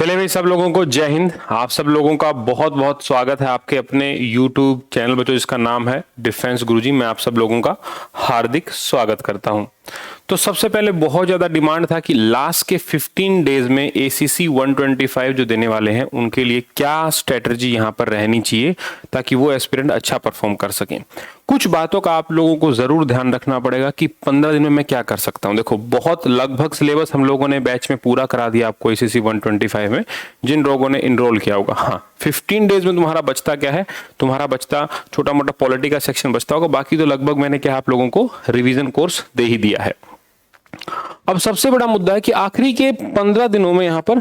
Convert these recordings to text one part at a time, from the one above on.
चले भाई, सब लोगों को जय हिंद। आप सब लोगों का बहुत बहुत स्वागत है आपके अपने YouTube चैनल बच्चों जिसका नाम है डिफेंस गुरुजी। मैं आप सब लोगों का हार्दिक स्वागत करता हूं। तो सबसे पहले बहुत ज़्यादा डिमांड था कि लास्ट के 15 डेज में ACC 125 जो देने वाले हैं उनके लिए क्या स्ट्रेटजी यहां पर रहनी चाहिए ताकि वो एस्पिरेंट अच्छा परफॉर्म कर सकें। कुछ बातों का आप लोगों को जरूर ध्यान रखना पड़ेगा कि 15 दिन में मैं क्या कर सकता हूं। देखो, बहुत लगभग सिलेबस हम लोगों ने बैच में पूरा करा दिया आपको ACC 125 में, जिन लोगों ने इनरोल किया होगा। हाँ, 15 डेज में तुम्हारा बचता क्या है, तुम्हारा बचता छोटा मोटा पॉलिटी का सेक्शन बचता होगा, बाकी तो लगभग मैंने क्या आप लोगों को रिवीजन कोर्स दे ही दिया है। अब सबसे बड़ा मुद्दा है कि आखिरी के 15 दिनों में यहां पर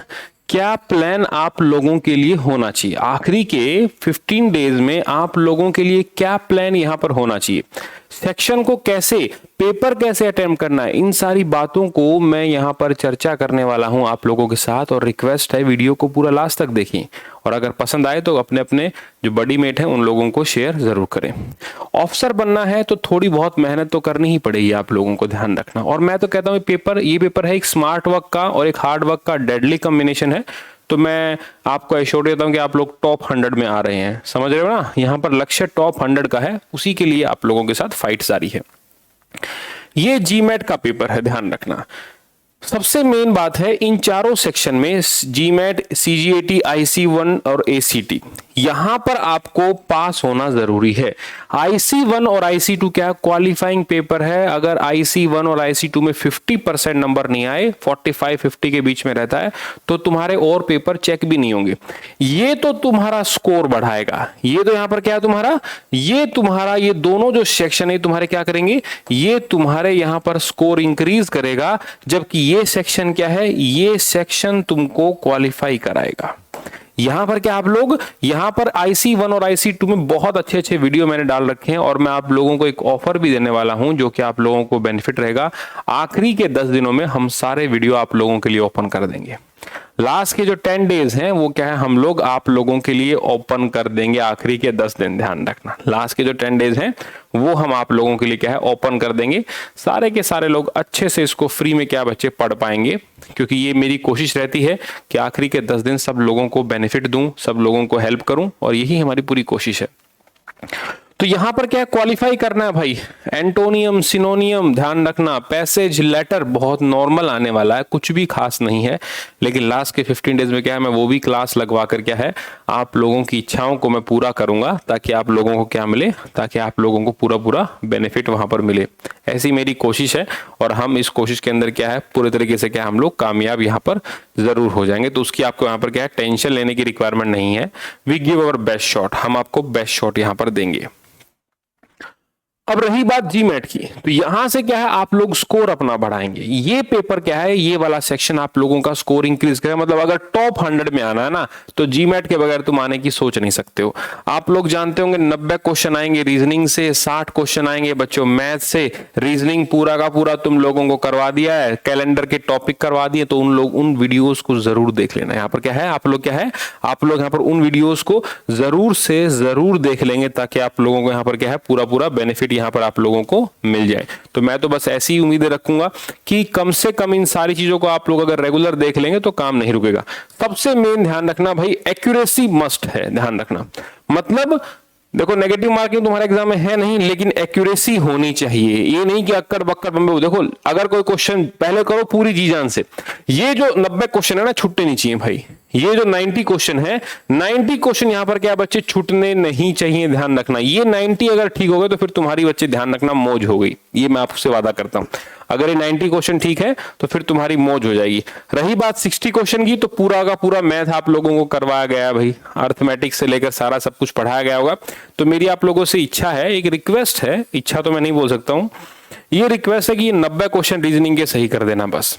क्या प्लान आप लोगों के लिए होना चाहिए। आखिरी के 15 डेज में आप लोगों के लिए क्या प्लान यहां पर होना चाहिए, सेक्शन को कैसे, पेपर कैसे अटेम्प्ट करना है, इन सारी बातों को मैं यहां पर चर्चा करने वाला हूं आप लोगों के साथ। और रिक्वेस्ट है वीडियो को पूरा लास्ट तक देखें और अगर पसंद आए तो अपने अपने जो बडी मेट हैं उन लोगों को शेयर जरूर करें। ऑफिसर बनना है तो थोड़ी बहुत मेहनत तो करनी ही पड़ेगी आप लोगों को, ध्यान रखना। और मैं तो कहता हूं ये पेपर है एक स्मार्ट वर्क का और एक हार्ड वर्क का डेडली कॉम्बिनेशन है। तो मैं आपको एश्योर देता हूं कि आप लोग टॉप 100 में आ रहे हैं, समझ रहे हो ना। यहां पर लक्ष्य टॉप 100 का है, उसी के लिए आप लोगों के साथ फाइट जारी है। ये जीमैट का पेपर है, ध्यान रखना। सबसे मेन बात है इन चारों सेक्शन में जीमैट, CGAT, IC1 और ACT, यहां पर आपको पास होना जरूरी है। IC1 और IC2 क्या क्वालिफाइंग पेपर है। अगर IC1 और IC2 में 50% नंबर नहीं आए, 45-50 के बीच में रहता है, तो तुम्हारे और पेपर चेक भी नहीं होंगे। ये तो तुम्हारा स्कोर बढ़ाएगा। ये तो यहां पर क्या है तुम्हारा ये दोनों जो सेक्शन है तुम्हारे क्या करेंगे, ये तुम्हारे यहां पर स्कोर इंक्रीज करेगा। जबकि ये सेक्शन क्या है, ये सेक्शन तुमको क्वालिफाई कराएगा। यहां पर क्या आप लोग, यहां पर IC1 और IC2 में बहुत अच्छे अच्छे वीडियो मैंने डाल रखे हैं और मैं आप लोगों को एक ऑफर भी देने वाला हूं जो कि आप लोगों को बेनिफिट रहेगा। आखिरी के 10 दिनों में हम सारे वीडियो आप लोगों के लिए ओपन कर देंगे। लास्ट के जो 10 डेज हैं वो क्या है, हम लोग आप लोगों के लिए ओपन कर देंगे आखिरी के 10 दिन। ध्यान रखना, लास्ट के जो 10 डेज हैं वो हम आप लोगों के लिए क्या है ओपन कर देंगे। सारे के सारे लोग अच्छे से इसको फ्री में क्या बच्चे पढ़ पाएंगे, क्योंकि ये मेरी कोशिश रहती है कि आखिरी के 10 दिन सब लोगों को बेनिफिट दूं, सब लोगों को हेल्प करूं, और यही हमारी पूरी कोशिश है। तो यहां पर क्या क्वालिफाई करना है भाई, एंटोनियम, सिनोनियम, ध्यान रखना। पैसेज लेटर बहुत नॉर्मल आने वाला है, कुछ भी खास नहीं है। लेकिन लास्ट के 15 डेज में क्या है, मैं वो भी क्लास लगवा कर क्या है आप लोगों की इच्छाओं को मैं पूरा करूंगा, ताकि आप लोगों को क्या मिले, ताकि आप लोगों को पूरा पूरा बेनिफिट वहां पर मिले। ऐसी मेरी कोशिश है और हम इस कोशिश के अंदर क्या है पूरे तरीके से क्या हम लोग कामयाब यहां पर जरूर हो जाएंगे। तो उसकी आपको यहां पर क्या है टेंशन लेने की रिक्वायरमेंट नहीं है। We give our best shot, हम आपको बेस्ट शॉट यहां पर देंगे। अब रही बात जीमैट की, तो यहां से क्या है आप लोग स्कोर अपना बढ़ाएंगे। ये पेपर क्या है, ये वाला सेक्शन आप लोगों का स्कोर इंक्रीज करेगा। मतलब अगर टॉप 100 में आना है ना, तो जीमैट के बगैर तुम आने की सोच नहीं सकते हो। आप लोग जानते होंगे 90 क्वेश्चन आएंगे रीजनिंग से, 60 क्वेश्चन आएंगे बच्चों मैथ से। रीजनिंग पूरा का पूरा तुम लोगों को करवा दिया है, कैलेंडर के टॉपिक करवा दिए, तो उन वीडियोस को जरूर देख लेना। यहाँ पर क्या है आप लोग यहाँ पर उन वीडियोस को जरूर से जरूर देख लेंगे, ताकि आप लोगों को यहाँ पर क्या है पूरा पूरा बेनिफिट यहां पर आप लोगों को मिल जाए। तो मैं तो बस ऐसी ही उम्मीदें रखूंगा कि कम से कम इन सारी चीजों को आप लोग अगर रेगुलर देख लेंगे तो काम नहीं रुकेगा। सबसे मेन ध्यान रखना भाई, एक्यूरेसी मस्ट है, ध्यान रखना। मतलब देखो, नेगेटिव मार्किंग तुम्हारे एग्जाम में है नहीं, लेकिन एक्यूरेसी होनी चाहिए। ये नहीं कि अक्कड़ बक्कड़ बम्बे। देखो, अगर कोई क्वेश्चन पहले करो पूरी जी जान से। ये जो 90 क्वेश्चन है ना, छूटने नहीं चाहिए भाई। ये जो 90 क्वेश्चन है, 90 क्वेश्चन यहां पर क्या बच्चे छूटने नहीं चाहिए, ध्यान रखना। ये 90 अगर ठीक हो गए तो फिर तुम्हारी बच्चे ध्यान रखना मौज हो गई। ये मैं आपसे वादा करता हूं। अगर ये 90 क्वेश्चन ठीक है तो फिर तुम्हारी मौज हो जाएगी। रही बात 60 क्वेश्चन की, तो पूरा का पूरा मैथ आप लोगों को करवाया गया भाई, अर्थमेटिक्स से लेकर सारा सब कुछ पढ़ाया गया होगा। तो मेरी आप लोगों से इच्छा है, एक रिक्वेस्ट है, इच्छा तो मैं नहीं बोल सकता हूं, ये रिक्वेस्ट है कि 90 क्वेश्चन रीजनिंग के सही कर देना बस।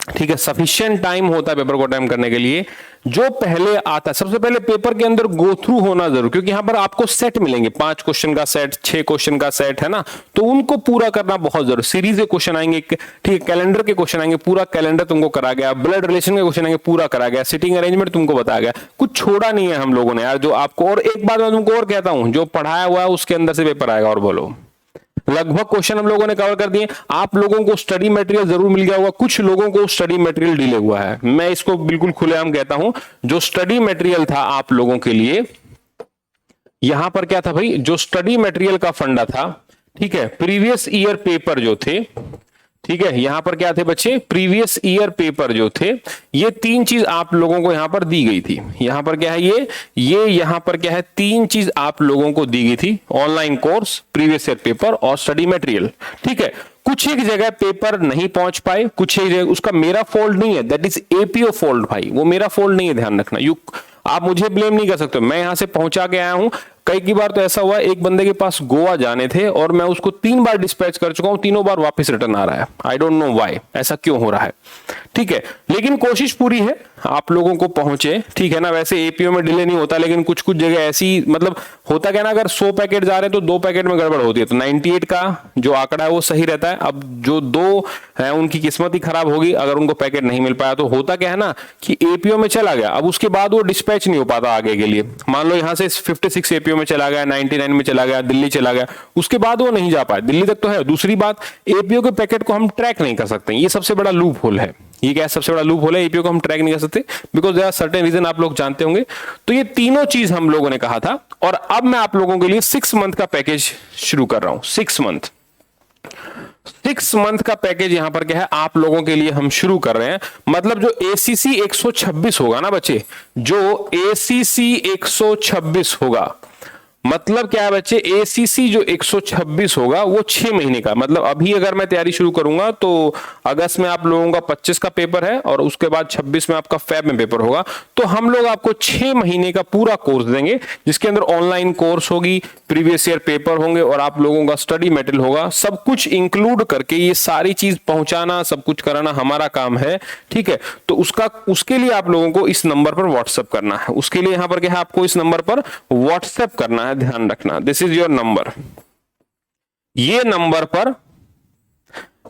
ठीक है, सफिशिएंट टाइम होता है पेपर को अटेम्प्ट करने के लिए। जो पहले आता है, सबसे पहले पेपर के अंदर गो थ्रू होना जरूर, क्योंकि यहां पर आपको सेट मिलेंगे, 5 क्वेश्चन का सेट, 6 क्वेश्चन का सेट है ना, तो उनको पूरा करना बहुत जरूरी। सीरीज के क्वेश्चन आएंगे, ठीक है, कैलेंडर के क्वेश्चन आएंगे, पूरा कैलेंडर तुमको करा गया, ब्लड रिलेशन के क्वेश्चन आएंगे, पूरा करा गया, सिटिंग अरेंजमेंट तुमको बताया गया, कुछ छोड़ा नहीं है हम लोगों ने यार, जो आपको। और एक बात मैं तुमको और कहता हूं, जो पढ़ाया हुआ है उसके अंदर से पेपर आएगा। और बोलो, लगभग क्वेश्चन हम लोगों ने कवर कर दिए। आप लोगों को स्टडी मटेरियल जरूर मिल गया होगा, कुछ लोगों को स्टडी मटेरियल डिले हुआ है। मैं इसको बिल्कुल खुलेआम कहता हूं, जो स्टडी मटेरियल था आप लोगों के लिए, यहां पर क्या था भाई, जो स्टडी मटेरियल का फंडा था, ठीक है, प्रीवियस ईयर पेपर जो थे, ठीक है, यहां पर क्या थे बच्चे, प्रीवियस ईयर पेपर जो थे, ये तीन चीज आप लोगों को यहां पर दी गई थी। यहां पर क्या है, ये यहां पर क्या है, तीन चीज आप लोगों को दी गई थी, online course, previous year paper और स्टडी मटेरियल। ठीक है, कुछ एक जगह पेपर नहीं पहुंच पाए, कुछ एक जगह, उसका मेरा फॉल्ट नहीं है, दैट इज एपीओ फॉल्ट भाई, वो मेरा फॉल्ट नहीं है, ध्यान रखना। आप मुझे ब्लेम नहीं कर सकते, मैं यहां से पहुंचा के आया हूं। कई बार तो ऐसा हुआ, एक बंदे के पास गोवा जाने थे और मैं उसको 3 बार डिस्पैच कर चुका हूं, तीनों बार वापस रिटर्न आ रहा है। आई डोंट नो व्हाई, ऐसा क्यों हो रहा है। ठीक है, लेकिन कोशिश पूरी है आप लोगों को पहुंचे, ठीक है ना। वैसे एपीओ में डिले नहीं होता, लेकिन कुछ कुछ जगह ऐसी, मतलब होता क्या ना, अगर 100 पैकेट जा रहे हैं तो 2 पैकेट में गड़बड़ होती है, तो 98 का जो आंकड़ा है वो सही रहता है। अब जो 2 है उनकी किस्मत ही खराब होगी अगर उनको पैकेट नहीं मिल पाया। तो होता क्या है ना कि एपीओ में चला गया, अब उसके बाद वो डिस्पैच नहीं हो पाता आगे के लिए। मान लो यहां से 56 एपीओ में चला गया, 99 में चला गया, दिल्ली चला गया, उसके बाद वो नहीं जा पाया, दिल्ली तक तो है। दूसरी बात, एपीओ के पैकेट को हम ट्रैक नहीं कर सकते, ये सबसे बड़ा लूप होल है। ये क्या सबसे बड़ा लूप होल है, एपीओ को हम ट्रैक नहीं कर सकते, because there are certain reason, आप लोग जानते होंगे। तो ये तीनों चीज हम लोगों ने कहा था, और अब मैं आप लोगों के लिए 6 मंथ का पैकेज शुरू कर रहा हूं। 6 मंथ का पैकेज यहां पर क्या है, आप लोगों के लिए हम शुरू कर रहे हैं। मतलब जो एसीसी 126 होगा ना बच्चे, जो एसीसी 126 होगा, मतलब क्या है बच्चे, एसीसी जो 126 होगा वो 6 महीने का, मतलब अभी अगर मैं तैयारी शुरू करूंगा तो अगस्त में आप लोगों का 25 का पेपर है और उसके बाद 26 में आपका फेब में पेपर होगा। तो हम लोग आपको 6 महीने का पूरा कोर्स देंगे, जिसके अंदर ऑनलाइन कोर्स होगी, प्रीवियस ईयर पेपर होंगे और आप लोगों का स्टडी मटेरियल होगा। सब कुछ इंक्लूड करके ये सारी चीज पहुंचाना, सब कुछ कराना हमारा काम है। ठीक है, तो उसके लिए आप लोगों को इस नंबर पर व्हाट्सएप करना है। उसके लिए यहां पर क्या है, आपको इस नंबर पर व्हाट्सएप करना है, ध्यान रखना, दिस इज योर नंबर। ये नंबर पर,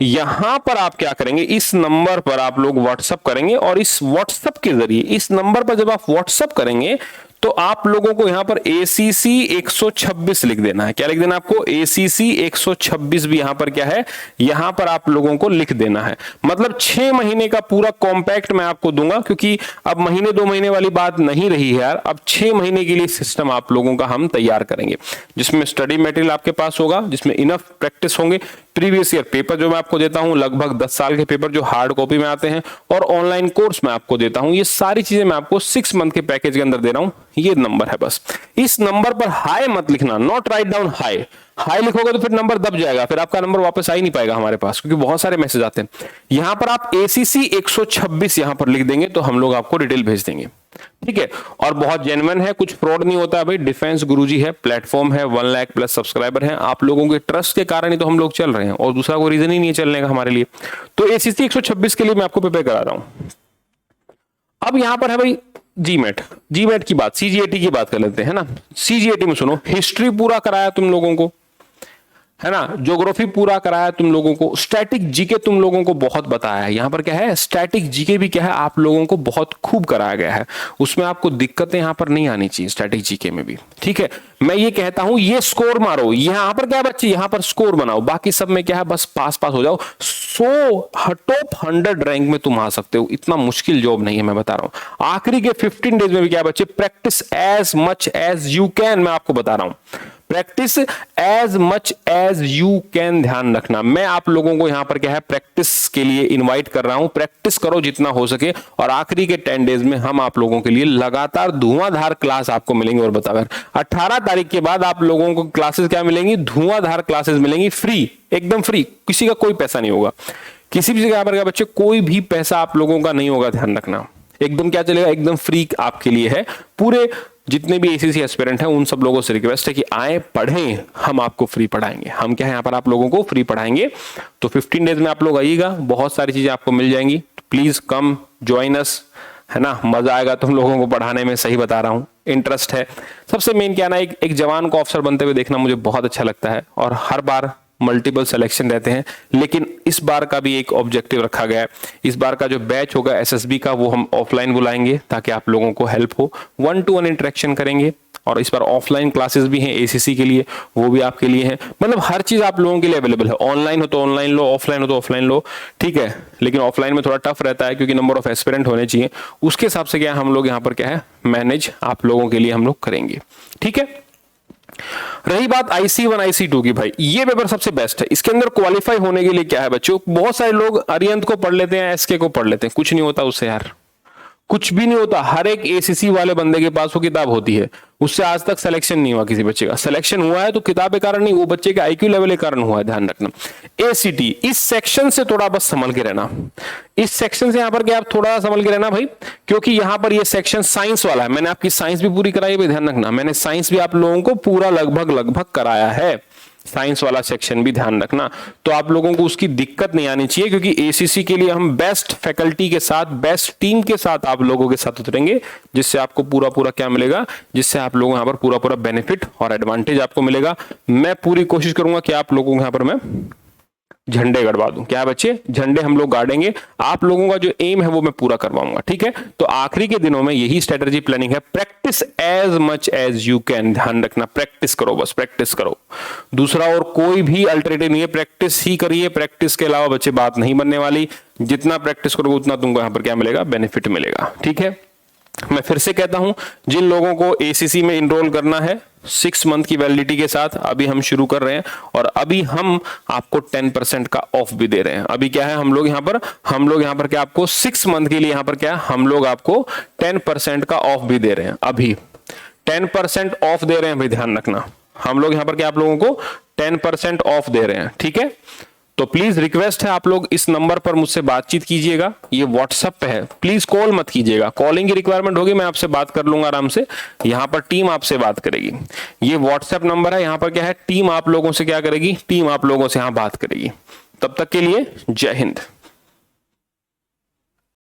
यहां पर आप क्या करेंगे, इस नंबर पर आप लोग व्हाट्सएप करेंगे, और इस व्हाट्सएप के जरिए, इस नंबर पर जब आप व्हाट्सएप करेंगे तो आप लोगों को यहां पर ACC 126 लिख देना है। क्या लिख देना आपको, ACC 126 भी यहां पर क्या है, यहां पर आप लोगों को लिख देना है। मतलब 6 महीने का पूरा कॉम्पैक्ट मैं आपको दूंगा, क्योंकि अब महीने 2 महीने वाली बात नहीं रही है यार, अब 6 महीने के लिए सिस्टम आप लोगों का हम तैयार करेंगे, जिसमें स्टडी मटेरियल आपके पास होगा, जिसमें इनफ प्रैक्टिस होंगे, प्रीवियस ईयर पेपर जो मैं आपको देता हूं, लगभग 10 साल के पेपर जो हार्ड कॉपी में आते हैं, और ऑनलाइन कोर्स मैं आपको देता हूं। ये सारी चीजें मैं आपको 6 मंथ के पैकेज के अंदर दे रहा हूं। ये नंबर है, बस इस नंबर पर हाई मत लिखना, not write down high. High लिखोगे तो फिर नंबर दब जाएगा, फिर आपका नंबर वापस आ ही नहीं पाएगा हमारे पास, क्योंकि बहुत सारे मैसेज आते हैं। यहां पर आप ACC 126 यहां पर लिख देंगे तो हम लोग आपको डिटेल भेज देंगे। ठीक है, और बहुत जेन्युइन है, कुछ फ्रॉड नहीं होता है भाई। डिफेंस गुरुजी है, प्लेटफॉर्म है, 1 लाख प्लस सब्सक्राइबर हैं, आप लोगों के ट्रस्ट के कारण ही तो हम लोग चल रहे हैं, और दूसरा कोई रीजन ही नहीं है चलने का हमारे लिए। तो ACC 126 के लिए मैं आपको प्रिपेयर करा रहा हूं। अब यहां पर है भाई जीमेट की बात, CGAT की बात कर लेते हैं ना। CGAT में सुनो, हिस्ट्री पूरा कराया तुम लोगों को, है ना, ज्योग्राफी पूरा कराया तुम लोगों को, स्टैटिक जीके तुम लोगों को बहुत बताया है। यहां पर क्या है, स्टैटिक जीके भी क्या है, आप लोगों को बहुत खूब कराया गया है, उसमें आपको दिक्कतें यहां पर नहीं आनी चाहिए स्टैटिक जीके में भी। ठीक है, मैं ये कहता हूं, ये स्कोर मारो, यहां पर क्या है बच्चे, यहां पर स्कोर बनाओ, बाकी सब में क्या है, बस पास हो जाओ। टॉप 100 रैंक में तुम आ सकते हो, इतना मुश्किल जॉब नहीं है, मैं बता रहा हूं। आखिरी के 15 डेज में भी क्या है बच्चे, practice as much as you can, मैं आपको बता रहा हूं, practice as much as you can. ध्यान रखना, मैं आप लोगों को यहां पर क्या है, प्रैक्टिस के लिए इनवाइट कर रहा हूं। प्रैक्टिस करो जितना हो सके, और आखिरी के 10 डेज में हम आप लोगों के लिए लगातार धुआंधार क्लास आपको मिलेंगे। और बताकर 18 तारीख के बाद आप लोगों को क्लासेस क्या मिलेंगी, धुआंधार क्लासेस मिलेंगी, फ्री, एकदम फ्री, किसी का कोई पैसा नहीं होगा, किसी भी जगह पर बच्चे कोई भी पैसा आप लोगों का नहीं होगा। ध्यान रखना, एकदम क्या चलेगा, एकदम फ्री आपके लिए है। पूरे जितने भी ACC एस्पिरेंट हैं उन सब लोगों से रिक्वेस्ट है कि आए पढ़ें, हम आपको फ्री पढ़ाएंगे। हम क्या है, यहाँ पर आप लोगों को फ्री पढ़ाएंगे। तो 15 डेज में आप लोग आइएगा, बहुत सारी चीजें आपको मिल जाएंगी। प्लीज कम जॉइन अस, है ना, मजा आएगा तुम लोगों को पढ़ाने में, सही बता रहा हूँ, इंटरेस्ट है। सबसे मेन क्या ना, एक जवान को अफसर बनते हुए देखना मुझे बहुत अच्छा लगता है, और हर बार मल्टीपल सिलेक्शन रहते हैं, लेकिन इस बार का भी एक ऑब्जेक्टिव रखा गया है। इस बार का जो बैच होगा SSB का, वो हम ऑफलाइन बुलाएंगे ताकि आप लोगों को हेल्प हो, 1-to-1 इंटरेक्शन करेंगे, और इस बार ऑफलाइन क्लासेस भी हैं एसीसी के लिए, वो भी आपके लिए हैं। मतलब हर चीज आप लोगों के लिए अवेलेबल है। ऑनलाइन हो तो ऑनलाइन लो, ऑफलाइन हो तो ऑफलाइन लो, ठीक है। लेकिन ऑफलाइन में थोड़ा टफ रहता है क्योंकि नंबर ऑफ एस्पिरेंट होने चाहिए, उसके हिसाब से क्या हम लोग यहाँ पर क्या है मैनेज आप लोगों के लिए हम लोग करेंगे, ठीक है। रही बात IC1 IC2 की, भाई ये पेपर सबसे बेस्ट है। इसके अंदर क्वालिफाई होने के लिए क्या है बच्चों, बहुत सारे लोग अरिहंत को पढ़ लेते हैं, SK को पढ़ लेते हैं, कुछ नहीं होता उससे यार, कुछ भी नहीं होता। हर एक ACC वाले बंदे के पास वो किताब होती है, उससे आज तक सिलेक्शन नहीं हुआ किसी बच्चे का। सिलेक्शन हुआ है तो किताब के कारण नहीं, वो बच्चे के IQ लेवल के कारण हुआ है, ध्यान रखना। ACT, इस सेक्शन से थोड़ा बस संभल के रहना, इस सेक्शन से यहां पर क्या आप थोड़ा संभल के रहना भाई, क्योंकि यहां पर ये सेक्शन साइंस वाला है। मैंने आपकी साइंस भी पूरी कराई है, ध्यान रखना, मैंने साइंस भी आप लोगों को पूरा लगभग कराया है, साइंस वाला सेक्शन भी ध्यान रखना। तो आप लोगों को उसकी दिक्कत नहीं आनी चाहिए, क्योंकि ACC के लिए हम बेस्ट फैकल्टी के साथ, बेस्ट टीम के साथ आप लोगों के साथ उतरेंगे, जिससे आपको पूरा क्या मिलेगा, जिससे आप लोगों यहां पर पूरा बेनिफिट और एडवांटेज आपको मिलेगा। मैं पूरी कोशिश करूंगा कि आप लोगों को यहां पर मैं झंडे गड़वा दूं। क्या बच्चे, झंडे हम लोग गाड़ेंगे, आप लोगों का जो एम है वो मैं पूरा करवाऊंगा, ठीक है। तो आखिरी के दिनों में यही स्ट्रेटजी प्लानिंग है, practice as much as you can, ध्यान रखना, प्रैक्टिस करो, बस प्रैक्टिस करो, दूसरा और कोई भी अल्टरनेटिव नहीं है, प्रैक्टिस ही करिए। प्रैक्टिस के अलावा बच्चे बात नहीं बनने वाली, जितना प्रैक्टिस करोगे उतना तुमको यहां पर क्या मिलेगा, बेनिफिट मिलेगा, ठीक है। मैं फिर से कहता हूं, जिन लोगों को ACC में इनरोल करना है 6 मंथ की वैलिडिटी के साथ, अभी हम शुरू कर रहे हैं, और अभी हम आपको 10% का ऑफ भी दे रहे हैं। अभी क्या है, हम लोग यहां पर क्या आपको 6 मंथ के लिए यहां पर क्या हम लोग आपको 10% का ऑफ भी दे रहे हैं। अभी 10% ऑफ दे रहे हैं भाई, ध्यान रखना, हम लोग यहां पर क्या आप लोगों को 10% ऑफ दे रहे हैं, ठीक है। तो प्लीज रिक्वेस्ट है, आप लोग इस नंबर पर मुझसे बातचीत कीजिएगा, ये व्हाट्सएप पे है, प्लीज कॉल मत कीजिएगा। कॉलिंग की रिक्वायरमेंट होगी, मैं आपसे बात कर लूंगा आराम से, यहां पर टीम आपसे बात करेगी। ये व्हाट्सएप नंबर है, यहां पर क्या है, टीम आप लोगों से क्या करेगी, टीम आप लोगों से यहां बात करेगी। तब तक के लिए जय हिंद।